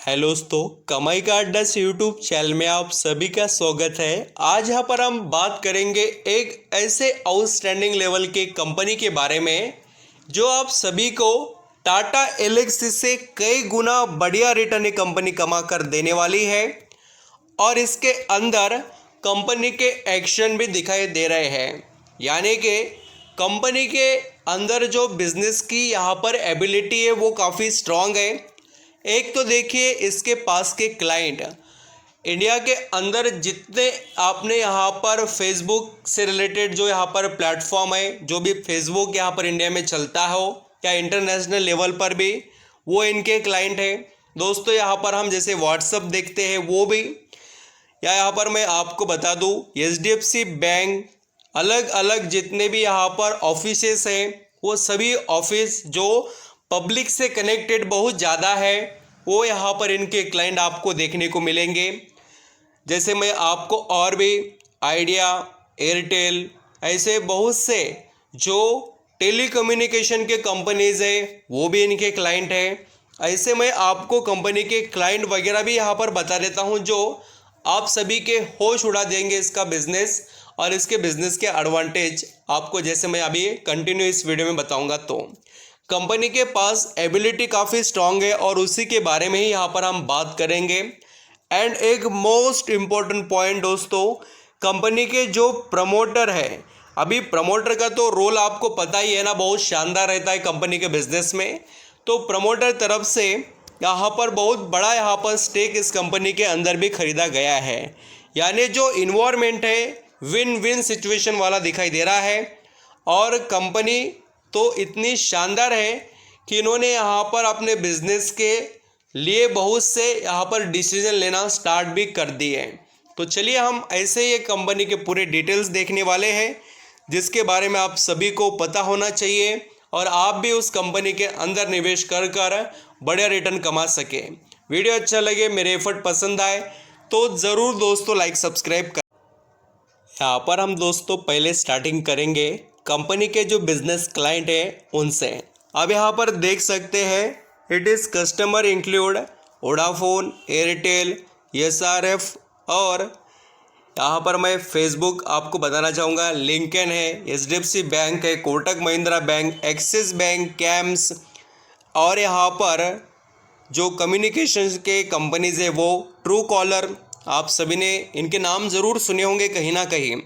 Hello दोस्तों, कमाई का अड्डा से यूट्यूब चैनल में आप सभी का स्वागत है। आज यहाँ पर हम बात करेंगे एक ऐसे आउटस्टैंडिंग लेवल के कंपनी के बारे में जो आप सभी को टाटा एलेक्सी से कई गुना बढ़िया रिटर्न ये कंपनी कमा कर देने वाली है और इसके अंदर कंपनी के एक्शन भी दिखाई दे रहे हैं। यानी कि कंपनी के अंदर जो बिजनेस की यहाँ पर एबिलिटी है वो काफ़ी स्ट्रांग है। एक तो देखिए इसके पास के क्लाइंट इंडिया के अंदर जितने आपने यहाँ पर फेसबुक से रिलेटेड जो यहाँ पर प्लेटफॉर्म है, जो भी फेसबुक यहाँ पर इंडिया में चलता हो या इंटरनेशनल लेवल पर भी, वो इनके क्लाइंट हैं। दोस्तों यहाँ पर हम जैसे व्हाट्सअप देखते हैं वो भी, या यहाँ पर मैं आपको बता दूँ HDFC बैंक, अलग अलग जितने भी यहाँ पर ऑफिसेस हैं वो सभी ऑफिस जो पब्लिक से कनेक्टेड बहुत ज़्यादा है वो यहाँ पर इनके क्लाइंट आपको देखने को मिलेंगे। जैसे मैं आपको और भी आइडिया, एयरटेल, ऐसे बहुत से जो टेलीकम्युनिकेशन के कंपनीज़ है वो भी इनके क्लाइंट हैं। ऐसे मैं आपको कंपनी के क्लाइंट वगैरह भी यहाँ पर बता देता हूँ जो आप सभी के होश उड़ा देंगे इसका बिजनेस और इसके बिजनेस के एडवांटेज आपको, जैसे मैं अभी कंटिन्यू इस वीडियो में बताऊंगा। तो कंपनी के पास एबिलिटी काफ़ी स्ट्रांग है और उसी के बारे में ही यहाँ पर हम बात करेंगे। एंड एक मोस्ट इम्पॉर्टेंट पॉइंट दोस्तों, कंपनी के जो प्रमोटर है, अभी प्रमोटर का तो रोल आपको पता ही है ना, बहुत शानदार रहता है कंपनी के बिजनेस में। तो प्रमोटर तरफ से यहाँ पर बहुत बड़ा यहाँ पर स्टेक इस कंपनी के अंदर भी खरीदा गया है। यानी जो इन्वायरमेंट है विन विन सिचुएशन वाला दिखाई दे रहा है और कंपनी तो इतनी शानदार है कि इन्होंने यहाँ पर अपने बिजनेस के लिए बहुत से यहाँ पर डिसीजन लेना स्टार्ट भी कर दिए हैं। तो चलिए हम ऐसे ही कंपनी के पूरे डिटेल्स देखने वाले हैं जिसके बारे में आप सभी को पता होना चाहिए और आप भी उस कंपनी के अंदर निवेश कर बढ़िया रिटर्न कमा सके। वीडियो अच्छा लगे, मेरे एफर्ट पसंद आए तो ज़रूर दोस्तों लाइक सब्सक्राइब कर। यहाँ पर हम दोस्तों पहले स्टार्टिंग करेंगे कंपनी के जो बिजनेस क्लाइंट हैं उनसे। अब यहाँ पर देख सकते हैं it is customer include Vodafone, Airtel, SRF और यहाँ पर मैं फेसबुक आपको बताना चाहूँगा, लिंकन है, HDFC बैंक है, Kotak Mahindra bank, axis bank, camps और यहाँ पर जो कम्युनिकेशन के कंपनीज़ है वो ट्रू कॉलर, आप सभी ने इनके नाम ज़रूर सुने होंगे कहीं ना कहीं।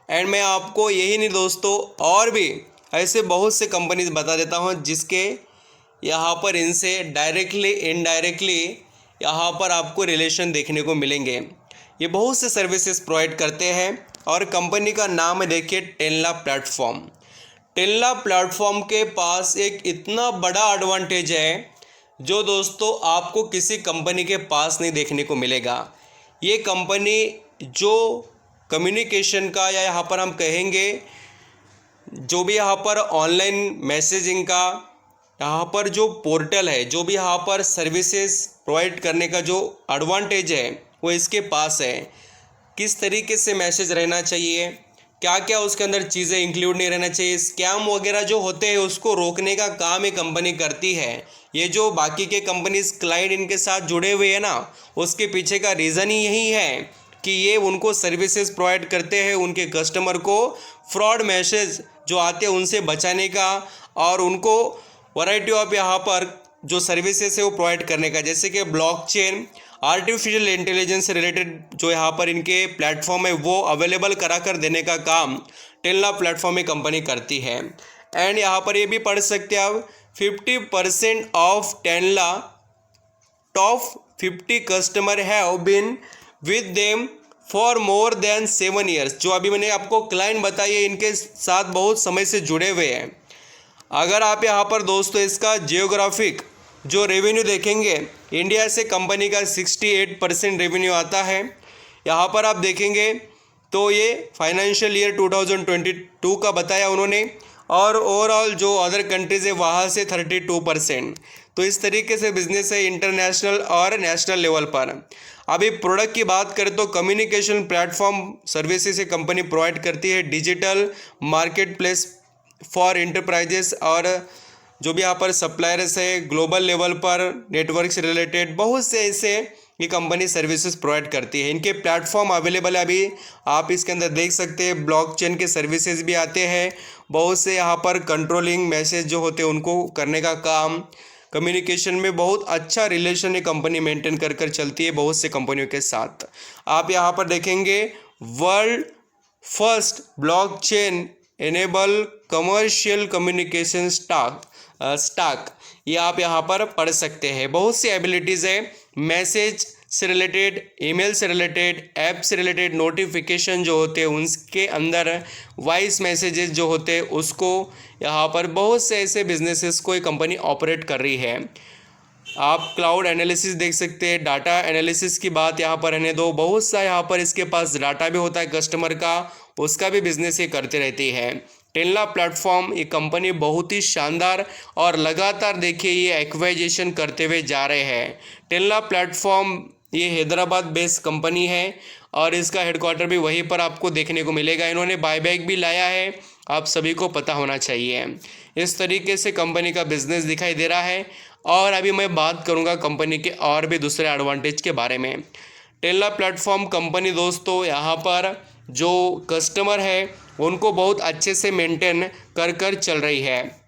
एंड मैं आपको यही नहीं दोस्तों और भी ऐसे बहुत से कंपनीज बता देता हूँ जिसके यहाँ पर इनसे डायरेक्टली इनडायरेक्टली यहाँ पर आपको रिलेशन देखने को मिलेंगे। ये बहुत से सर्विसेज प्रोवाइड करते हैं और कंपनी का नाम है देखिए टेनला प्लेटफॉर्म। टेनला प्लेटफॉर्म के पास एक इतना बड़ा एडवांटेज है जो दोस्तों आपको किसी कंपनी के पास नहीं देखने को मिलेगा। ये कंपनी जो कम्युनिकेशन का या यहाँ पर हम कहेंगे जो भी यहाँ पर ऑनलाइन मैसेजिंग का यहाँ पर जो पोर्टल है, जो भी यहाँ पर सर्विसेज प्रोवाइड करने का जो एडवांटेज है वो इसके पास है। किस तरीके से मैसेज रहना चाहिए, क्या क्या उसके अंदर चीज़ें इंक्लूड नहीं रहना चाहिए, स्कैम वगैरह जो होते हैं उसको रोकने का काम ये कंपनी करती है। ये जो बाकी के कंपनीज क्लाइंट इनके साथ जुड़े हुए हैं ना, उसके पीछे का रीज़न ही यही है कि ये उनको सर्विसेज प्रोवाइड करते हैं उनके कस्टमर को फ्रॉड मैसेज जो आते हैं उनसे बचाने का और उनको वैरायटी ऑफ यहाँ पर जो सर्विसेज है वो प्रोवाइड करने का, जैसे कि ब्लॉकचेन, आर्टिफिशियल इंटेलिजेंस से रिलेटेड जो यहाँ पर इनके प्लेटफॉर्म है वो अवेलेबल करा कर देने का काम टेनला प्लेटफॉर्म में कंपनी करती है। एंड यहाँ पर ये भी पढ़ सकते हैं आप 50% ऑफ टेनला top 50 customer have been with them for more than 7 years. जो अभी मैंने आपको क्लाइंट बताइए इनके साथ बहुत समय से जुड़े हुए हैं। अगर आप यहाँ पर दोस्तों इसका जियोग्राफिक जो रेवेन्यू देखेंगे, इंडिया से कंपनी का 68% रेवेन्यू आता है। यहाँ पर आप देखेंगे तो ये फाइनेंशियल ईयर 2022 का बताया उन्होंने और ओवरऑल जो अदर कंट्रीज़ है वहाँ से 32%। तो इस तरीके से बिजनेस है इंटरनेशनल और नेशनल लेवल पर। अभी प्रोडक्ट की बात करें तो कम्युनिकेशन प्लेटफॉर्म सर्विसेज से कंपनी प्रोवाइड करती है, digital market place for enterprises और जो भी यहाँ पर सप्लायर्स है ग्लोबल लेवल पर नेटवर्क से रिलेटेड बहुत से ऐसे ये कंपनी सर्विसेज प्रोवाइड करती है। इनके प्लेटफॉर्म अवेलेबल है, अभी आप इसके अंदर देख सकते हैं। ब्लॉकचेन के सर्विसेज भी आते हैं, बहुत से यहाँ पर कंट्रोलिंग मैसेज जो होते हैं उनको करने का काम, कम्युनिकेशन में बहुत अच्छा रिलेशन ये कंपनी मेंटेन कर चलती है बहुत से कंपनियों के साथ। आप यहाँ पर देखेंगे world first blockchain enable commercial communication stack ये आप यहाँ पर पढ़ सकते हैं। बहुत सी एबिलिटीज़ है, मैसेज से रिलेटेड, ईमेल से रिलेटेड, ऐप से रिलेटेड, नोटिफिकेशन जो होते हैं उनके अंदर वॉइस मैसेजेस जो होते हैं उसको यहाँ पर बहुत से ऐसे बिजनेसेस को ये कंपनी ऑपरेट कर रही है। आप क्लाउड एनालिसिस देख सकते हैं, डाटा एनालिसिस की बात यहाँ पर रहने दो, बहुत सा यहाँ पर इसके पास डाटा भी होता है कस्टमर का, उसका भी बिजनेस ये करते रहती है। टेनला प्लेटफॉर्म ये कंपनी बहुत ही शानदार और लगातार देखिए ये एक्वाइजेशन करते हुए जा रहे हैं। टेनला प्लेटफॉर्म ये हैदराबाद बेस्ड कंपनी है और इसका हेडक्वार्टर भी वहीं पर आपको देखने को मिलेगा। इन्होंने बायबैक भी लाया है, आप सभी को पता होना चाहिए। इस तरीके से कंपनी का बिजनेस दिखाई दे रहा है। और अभी मैं बात करूंगा कंपनी के और भी दूसरे एडवांटेज के बारे में। टेनला प्लेटफॉर्म कंपनी दोस्तों यहाँ पर जो कस्टमर है उनको बहुत अच्छे से मेंटेन कर चल रही है।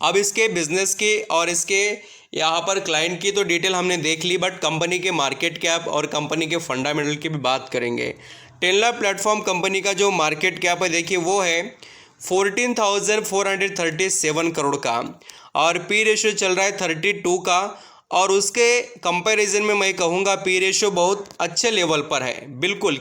अब इसके बिजनेस की और इसके यहाँ पर क्लाइंट की तो डिटेल हमने देख ली, बट कंपनी के मार्केट कैप और कंपनी के फंडामेंटल की भी बात करेंगे। टेनला प्लेटफॉर्म कंपनी का जो मार्केट कैप है देखिए वो है 14,437 करोड़ का और पी रेशियो चल रहा है 32 का। और उसके कंपैरिजन में मैं कहूँगा पी रेशियो बहुत अच्छे लेवल पर है। बिल्कुल,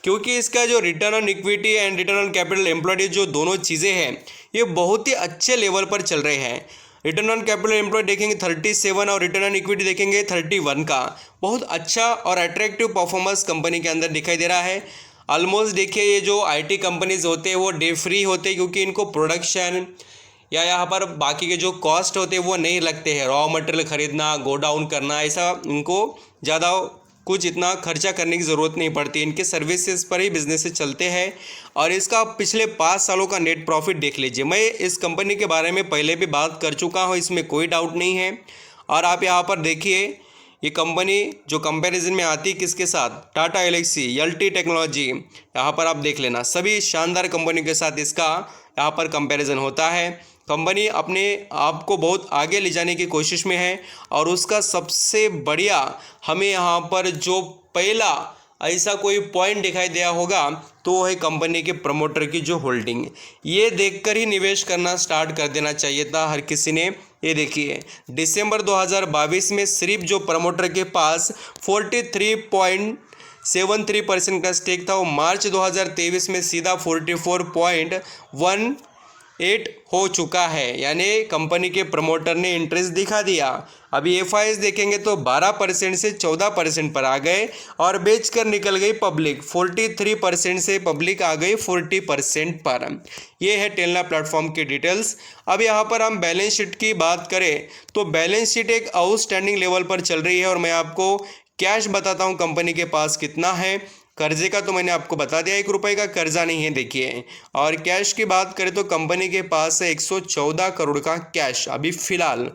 क्योंकि इसका जो return on equity and return on capital employed जो दोनों चीज़ें हैं ये बहुत ही अच्छे लेवल पर चल रहे हैं। रिटर्न ऑन कैपिटल एम्प्लॉयड देखेंगे 37 और रिटर्न ऑन इक्विटी देखेंगे 31 का। बहुत अच्छा और अट्रैक्टिव परफॉर्मेंस कंपनी के अंदर दिखाई दे रहा है। ऑलमोस्ट देखिए ये जो आईटी कंपनीज होते हैं वो डे फ्री होते हैं, क्योंकि इनको प्रोडक्शन या यहाँ पर बाकी के जो कॉस्ट होते हैं वो नहीं लगते हैं। रॉ मटेरियल खरीदना, गो डाउन करना, ऐसा इनको ज़्यादा कुछ इतना खर्चा करने की ज़रूरत नहीं पड़ती। इनके सर्विसेज पर ही बिजनेस चलते हैं। और इसका पिछले 5 सालों का नेट प्रॉफिट देख लीजिए। मैं इस कंपनी के बारे में पहले भी बात कर चुका हूँ, इसमें कोई डाउट नहीं है। और आप यहाँ पर देखिए ये कंपनी जो कंपैरिजन में आती है किसके साथ, टाटा एलेक्सी, एलटी टेक्नोलॉजी, यहाँ पर आप देख लेना, सभी शानदार कंपनी के साथ इसका यहाँ पर कंपैरिजन होता है। कंपनी अपने आप को बहुत आगे ले जाने की कोशिश में है। और उसका सबसे बढ़िया हमें यहाँ पर जो पहला ऐसा कोई पॉइंट दिखाई दिया होगा तो वो है कंपनी के प्रमोटर की जो होल्डिंग। ये देखकर ही निवेश करना स्टार्ट कर देना चाहिए था हर किसी ने। ये देखिए दिसंबर 2022 में सिर्फ जो प्रमोटर के पास 43.73% का स्टेक था, वो मार्च 2023 में सीधा 44.18 हो चुका है। यानी कंपनी के प्रमोटर ने इंटरेस्ट दिखा दिया। अभी एफआईएस देखेंगे तो 12% से 14% पर आ गए और बेचकर निकल गई पब्लिक। 43% से पब्लिक आ गई 40% पर। यह है टेनला प्लेटफॉर्म की डिटेल्स। अब यहाँ पर हम बैलेंस शीट की बात करें तो बैलेंस शीट एक आउटस्टैंडिंग लेवल पर चल रही है। और मैं आपको कैश बताता हूँ कंपनी के पास कितना है। कर्जे का तो मैंने आपको बता दिया, 1 रुपये का कर्जा नहीं है देखिए। और कैश की बात करें तो कंपनी के पास है 114 करोड़ का कैश अभी फ़िलहाल।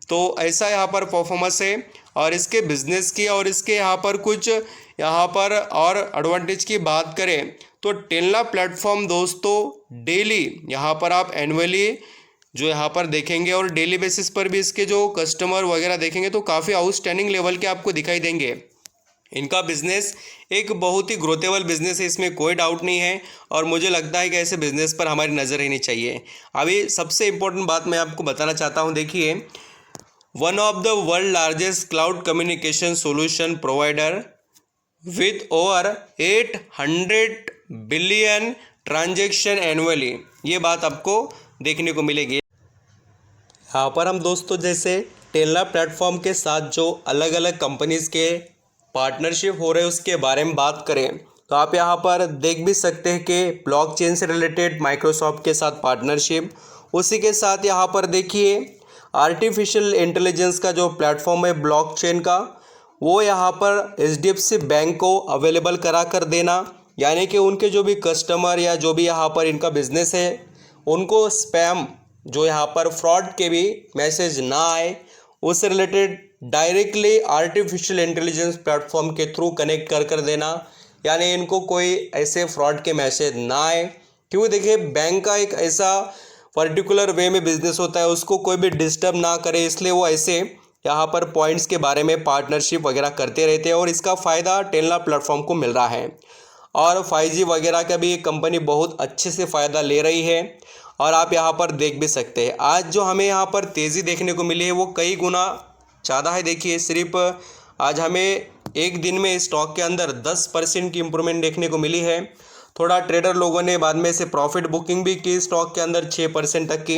तो ऐसा यहाँ पर परफॉर्मेंस है। और इसके बिजनेस की और इसके यहाँ पर कुछ यहाँ पर और एडवांटेज की बात करें तो टेनला प्लेटफॉर्म दोस्तों डेली यहाँ पर आप एनुअली जो यहाँ पर देखेंगे और डेली बेसिस पर भी इसके जो कस्टमर वगैरह देखेंगे तो काफ़ी आउटस्टैंडिंग लेवल के आपको दिखाई देंगे। इनका बिजनेस एक बहुत ही ग्रोथेबल बिजनेस है, इसमें कोई डाउट नहीं है। और मुझे लगता है कि ऐसे बिजनेस पर हमारी नज़र रहनी चाहिए। अभी सबसे इम्पोर्टेंट बात मैं आपको बताना चाहता हूँ, देखिए one of the world largest cloud communication solution provider with over 800 billion transaction annually, ये बात आपको देखने को मिलेगी। यहाँ पर हम दोस्तों जैसे टेनला प्लेटफॉर्म के साथ जो अलग अलग कंपनीज़ के पार्टनरशिप हो रहे हैं उसके बारे में बात करें तो आप यहाँ पर देख भी सकते हैं कि ब्लॉकचेन से रिलेटेड माइक्रोसॉफ्ट के साथ पार्टनरशिप, उसी के साथ यहाँ पर देखिए आर्टिफिशियल इंटेलिजेंस का जो प्लेटफॉर्म है ब्लॉकचेन का, वो यहाँ पर HDFC बैंक को अवेलेबल करा कर देना। यानी कि उनके जो भी कस्टमर या जो भी यहाँ पर इनका बिजनेस है उनको स्पैम जो यहाँ पर फ्रॉड के भी मैसेज ना आए, उससे related directly artificial intelligence platform के थ्रू कनेक्ट कर देना, यानी इनको कोई ऐसे फ्रॉड के मैसेज ना आए। क्योंकि देखिए बैंक का एक ऐसा पर्टिकुलर वे में बिजनेस होता है, उसको कोई भी डिस्टर्ब ना करे, इसलिए वो ऐसे यहाँ पर पॉइंट्स के बारे में पार्टनरशिप वगैरह करते रहते हैं और इसका फ़ायदा टेलना प्लेटफॉर्म को मिल रहा है। और 5G वगैरह का भी कंपनी बहुत अच्छे से फ़ायदा ले रही है और आप यहाँ पर देख भी सकते हैं। आज जो हमें यहाँ पर तेज़ी देखने को मिली है वो कई गुना ज़्यादा है। देखिए सिर्फ आज हमें एक दिन में स्टॉक के अंदर 10% की इम्प्रूवमेंट देखने को मिली है। थोड़ा ट्रेडर लोगों ने बाद में से प्रॉफिट बुकिंग भी की, स्टॉक के अंदर 6% तक की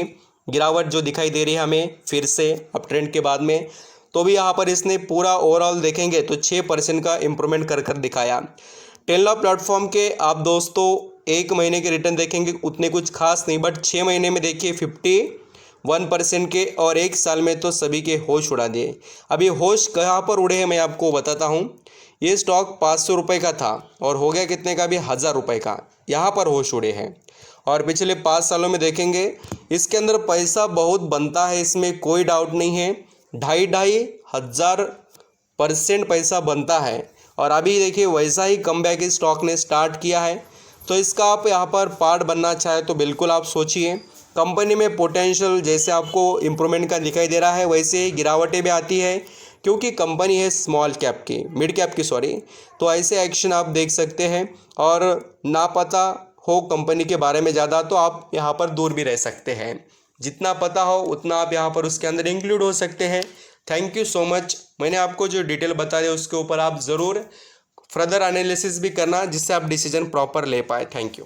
गिरावट जो दिखाई दे रही है हमें फिर से अप ट्रेंड के बाद में। तो भी यहाँ पर इसने पूरा ओवरऑल देखेंगे तो 6% का इम्प्रूवमेंट कर दिखाया। टेलना प्लेटफॉर्म के आप दोस्तों 1 महीने के रिटर्न देखेंगे उतने कुछ खास नहीं, बट 6 महीने में देखिए 51% के और 1 साल में तो सभी के होश उड़ा दिए। अभी होश कहाँ पर उड़े हैं मैं आपको बताता हूँ। ये स्टॉक 500 रुपये का था और हो गया कितने का, भी 1000 रुपये का, यहाँ पर होश उड़े हैं। और पिछले 5 सालों में देखेंगे इसके अंदर पैसा बहुत बनता है, इसमें कोई डाउट नहीं है। 2500% पैसा बनता है और अभी देखिए वैसा ही कमबैक इस स्टॉक ने स्टार्ट किया है। तो इसका आप यहाँ पर पार्ट बनना चाहे तो बिल्कुल आप सोचिए। कंपनी में पोटेंशियल जैसे आपको इम्प्रूवमेंट का दिखाई दे रहा है, वैसे ही गिरावटें भी आती है क्योंकि कंपनी है स्मॉल कैप की, मिड कैप की सॉरी। तो ऐसे एक्शन आप देख सकते हैं और ना पता हो कंपनी के बारे में ज़्यादा तो आप यहाँ पर दूर भी रह सकते हैं। जितना पता हो उतना आप यहाँ पर उसके अंदर इंक्लूड हो सकते हैं। Thank you so much. मैंने आपको जो डिटेल बता दिया उसके ऊपर आप ज़रूर फर्दर एनालिसिस भी करना जिससे आप डिसीजन प्रॉपर ले पाए। Thank you.